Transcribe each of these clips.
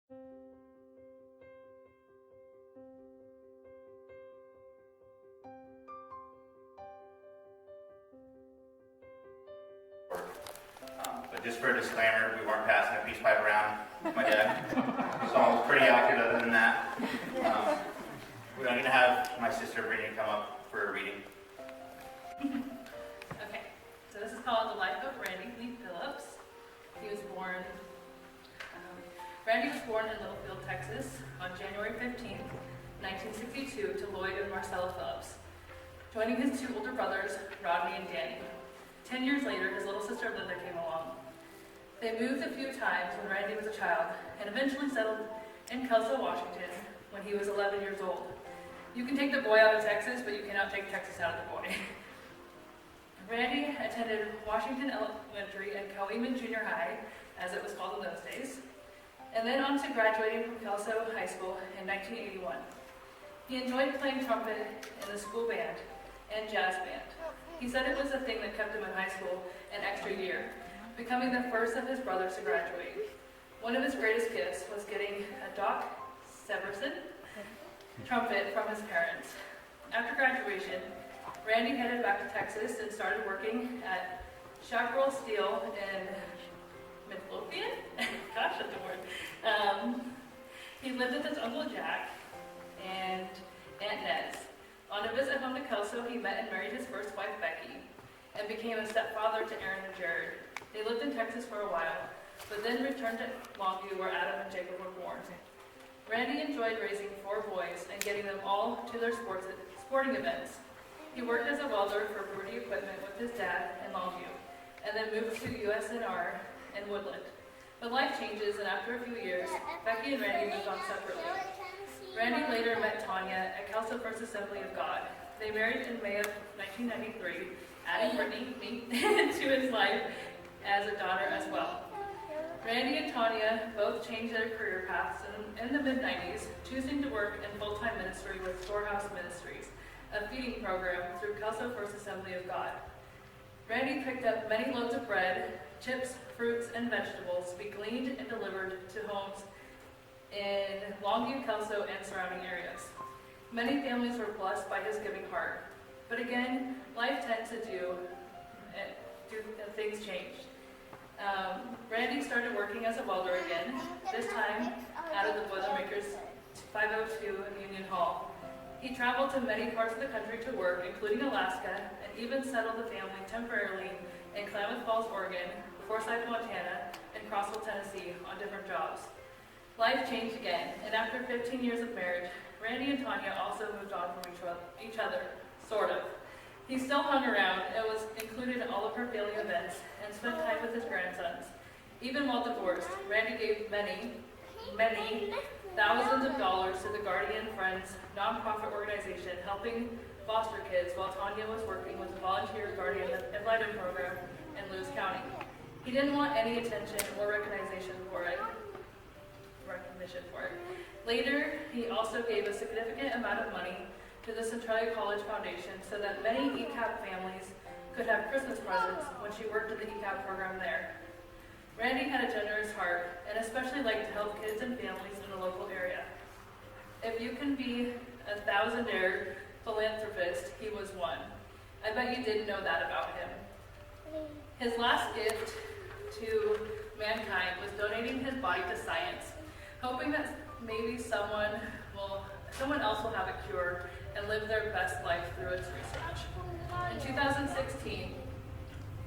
But just for a disclaimer, we weren't passing a peace pipe around with my dad. So I was pretty accurate other than that. We're going to have my sister Brittany come up for a reading. Okay, so this is called The Life of Randy Lee Phillips. Randy was born in Littlefield, Texas on January 15, 1962 to Lloyd and Marcella Phillips, joining his two older brothers, Rodney and Danny. 10 years later, his little sister Linda came along. They moved a few times when Randy was a child and eventually settled in Kelso, Washington when he was 11 years old. You can take the boy out of Texas, but you cannot take Texas out of the boy. Randy attended Washington Elementary and Coeman Junior High, as it was called in those days, and then on to graduating from Kelso High School in 1981. He enjoyed playing trumpet in the school band and jazz band. He said it was the thing that kept him in high school an extra year, becoming the first of his brothers to graduate. One of his greatest gifts was getting a Doc Severson trumpet from his parents. After graduation, Randy headed back to Texas and started working at Chaparral Steel in Midlothian? Gosh, that's a word. He lived with his Uncle Jack and Aunt Nez. On a visit home to Kelso, he met and married his first wife, Becky, and became a stepfather to Aaron and Jared. They lived in Texas for a while, but then returned to Longview where Adam and Jacob were born. Randy enjoyed raising 4 boys and getting them all to their sporting events. He worked as a welder for Brody Equipment with his dad in Longview, and then moved to USNR in Woodland. But life changes, and after a few years, Becky and Randy moved on separately. Randy later met Tanya at Kelso Phillips Assembly of God. They married in May of 1993, adding Brittany, me, to his life as a daughter as well. Randy and Tanya both changed their career paths in the mid-90s, choosing to work in full-time ministry with Storehouse Ministries, a feeding program through Kelso Phillips Assembly of God. Randy picked up many loads of bread, chips, fruits, and vegetables to be gleaned and delivered to homes in Longview, Kelso, and surrounding areas. Many families were blessed by his giving heart. But again, life tends to things changed. Randy started working as a welder again, this time out of the Boilermakers 502 in Union Hall. He traveled to many parts of the country to work, including Alaska, and even settled the family temporarily in Klamath Falls, Oregon, Forsyth, Montana, and Crossville, Tennessee on different jobs. Life changed again, and after 15 years of marriage, Randy and Tanya also moved on from each other, sort of. He still hung around and was included in all of her family events and spent time with his grandsons. Even while divorced, Randy gave many thousands of dollars to the Guardian Friends nonprofit organization helping foster kids while Tanya was working with the Volunteer Guardian Ad Litem program in Lewis County. He didn't want any attention or recognition for it. Later, he also gave a significant amount of money to the Centralia College Foundation so that many ECAP families could have Christmas presents when she worked at the ECAP program there. Randy had a generous heart and especially liked to help kids and families in the local area. If you can be a thousandaire philanthropist, he was one. I bet you didn't know that about him. His last gift to mankind was donating his body to science, hoping that maybe someone else will have a cure and live their best life through its research. In 2016,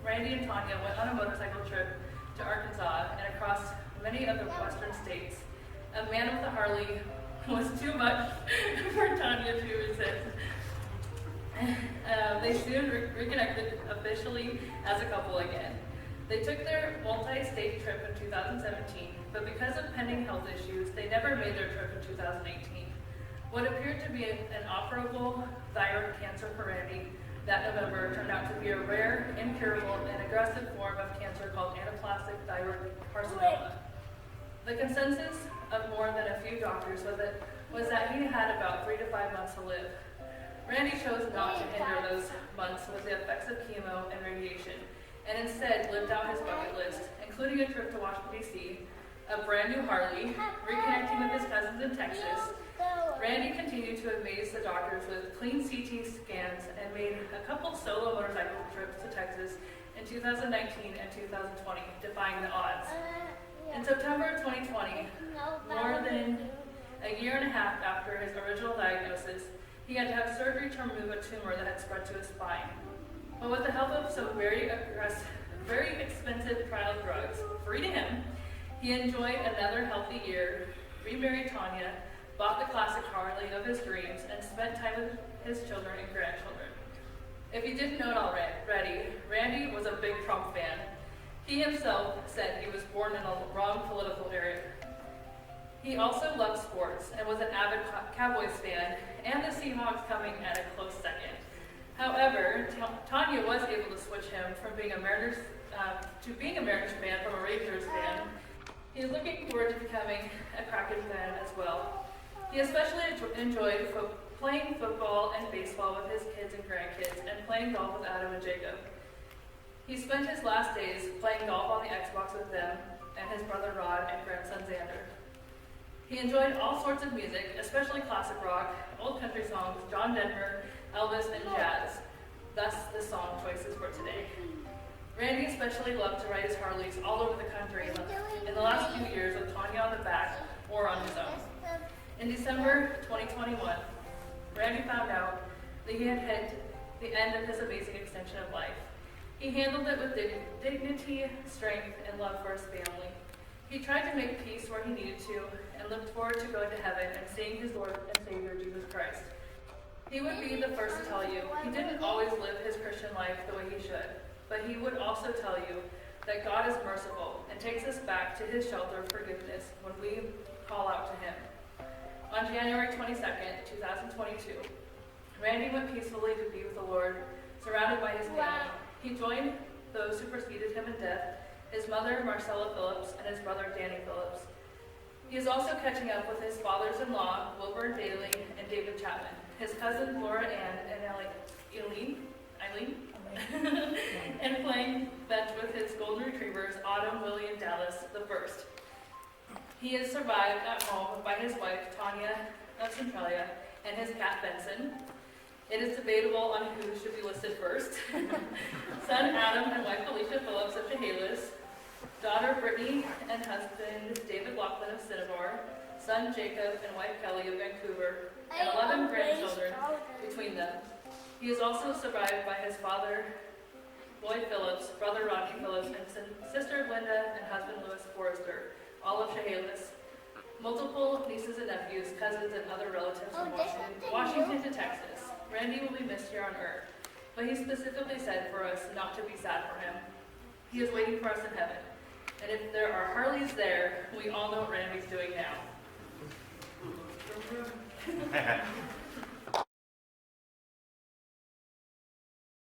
Randy and Tanya went on a motorcycle trip to Arkansas and across many of the western states. A man with a Harley was too much for Tanya to resist. They soon reconnected officially as a couple again. They took their multi-state trip in 2017, but because of pending health issues, they never made their trip in 2018. What appeared to be an operable thyroid cancer for Randy that November turned out to be a rare, incurable, and aggressive form of cancer called anaplastic thyroid carcinoma. The consensus of more than a few doctors was that he had about 3 to 5 months to live. Randy chose not to hinder those months with the effects of chemo and radiation, and instead lived out his bucket list, including a trip to Washington, D.C., a brand new Harley, reconnecting with his cousins in Texas. Randy continued to amaze the doctors with clean CT scans and made a couple solo motorcycle trips to Texas in 2019 and 2020, defying the odds. In September of 2020, more than a year and a half after his original diagnosis, he had to have surgery to remove a tumor that had spread to his spine. But with the help of some very expensive trial drugs, free to him, he enjoyed another healthy year, remarried Tanya, bought the classic Harley of his dreams, and spent time with his children and grandchildren. If you didn't know it already, Randy was a big Trump fan. He himself said he was born in a wrong political area. He also loved sports and was an avid Cowboys fan, and the Seahawks coming at a close second. However, Tanya was able to switch him from being a Mariners fan from a Rangers fan. He is looking forward to becoming a Kraken fan as well. He especially enjoyed playing football and baseball with his kids and grandkids, and playing golf with Adam and Jacob. He spent his last days playing golf on the Xbox with them and his brother Rod and grandson Xander. He enjoyed all sorts of music, especially classic rock, old country songs, John Denver, Elvis, and jazz. Thus, the song choices for today. Randy especially loved to ride his Harleys all over the country in the last few years with Tanya on the back or on his own. In December 2021, Randy found out that he had hit the end of his amazing extension of life. He handled it with dignity, strength, and love for his family. He tried to make peace where he needed to and looked forward to going to heaven and seeing his Lord and Savior, Jesus Christ. He would be the first to tell you he didn't always live his Christian life the way he should, but he would also tell you that God is merciful and takes us back to his shelter of forgiveness when we call out to him. On January 22nd, 2022, Randy went peacefully to be with the Lord, surrounded by his family. He joined those who preceded him in death, his mother, Marcella Phillips, and his brother, Danny Phillips. He is also catching up with his fathers-in-law, Wilbur Daly and David Chapman, his cousins Laura Ann and Eileen, and playing fetch with his golden retrievers, Autumn, Willie, and Dallas the first. He is survived at home by his wife, Tanya of Centralia, and his cat, Benson. It is debatable on who should be listed first. Son Adam and wife Alicia Phillips of Chehalis, daughter Brittany and husband David Laughlin of Cinnabar, son Jacob and wife Kelly of Vancouver, and 11 grandchildren between them. He is also survived by his father, Lloyd Phillips, brother Rodney Phillips, and sister Linda and husband Louis Forrester, all of Chehalis. Multiple nieces and nephews, cousins, and other relatives from Washington to Texas. Randy will be missed here on earth, but he specifically said for us not to be sad for him. He is waiting for us in heaven. And if there are Harleys there, we all know what Randy's doing now.